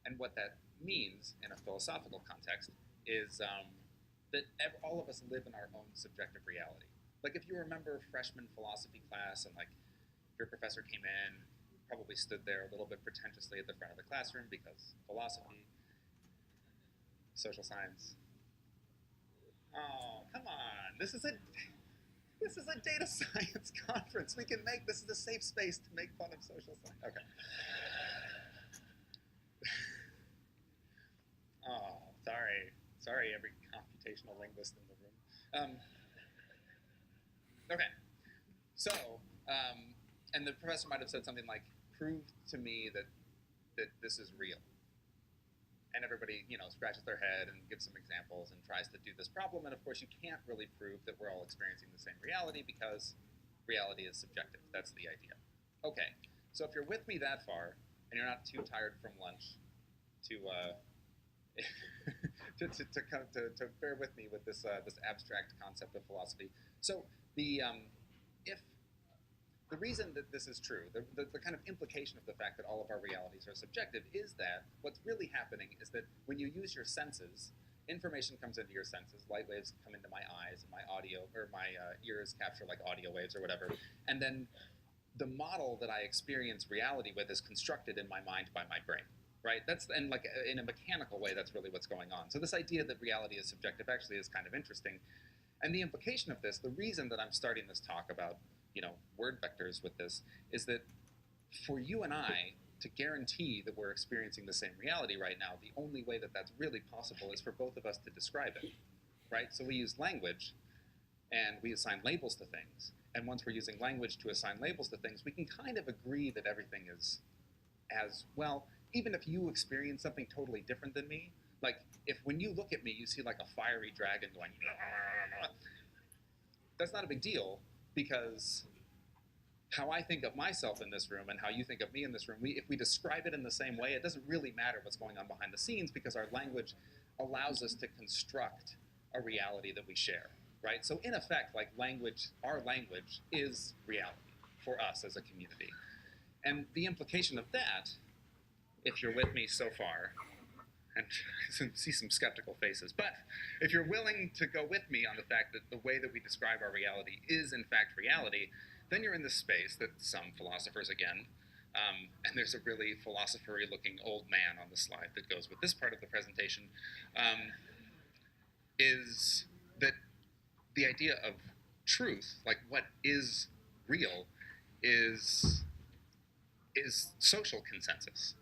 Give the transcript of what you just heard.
And what that means in a philosophical context is that all of us live in our own subjective reality. Like if you remember freshman philosophy class and like your professor came in, probably stood there a little bit pretentiously at the front of the classroom because philosophy, social science. Oh, come on. This is a data science conference. We can make this is a safe space to make fun of social science. Okay. Oh, sorry, every computational linguist in the room. Okay, so, and the professor might have said something like, "Prove to me that this is real." And everybody, scratches their head and gives some examples and tries to do this problem. And of course, you can't really prove that we're all experiencing the same reality because reality is subjective. That's the idea. Okay, so if you're with me that far and you're not too tired from lunch to to bear with me with this abstract concept of philosophy. So if the reason that this is true, the kind of implication of the fact that all of our realities are subjective is that what's really happening is that when you use your senses, information comes into your senses, light waves come into my eyes, and my audio, or my ears capture like audio waves or whatever, and then the model that I experience reality with is constructed in my mind by my brain. Right? And like in a mechanical way, that's really what's going on. So this idea that reality is subjective actually is kind of interesting. And the implication of this, the reason that I'm starting this talk about, word vectors with this, is that for you and I to guarantee that we're experiencing the same reality right now, the only way that that's really possible is for both of us to describe it, right? So we use language, and we assign labels to things. And once we're using language to assign labels to things, we can kind of agree that everything is as well. Even if you experience something totally different than me, like if when you look at me, you see like a fiery dragon going, that's not a big deal because how I think of myself in this room and how you think of me in this room, if we describe it in the same way, it doesn't really matter what's going on behind the scenes because our language allows us to construct a reality that we share, right? So in effect, like our language is reality for us as a community. And the implication of that, if you're with me so far, and see some skeptical faces, but if you're willing to go with me on the fact that the way that we describe our reality is in fact reality, then you're in this space that some philosophers, again, and there's a really philosopher-y looking old man on the slide that goes with this part of the presentation, is that the idea of truth, like what is real, is social consensus.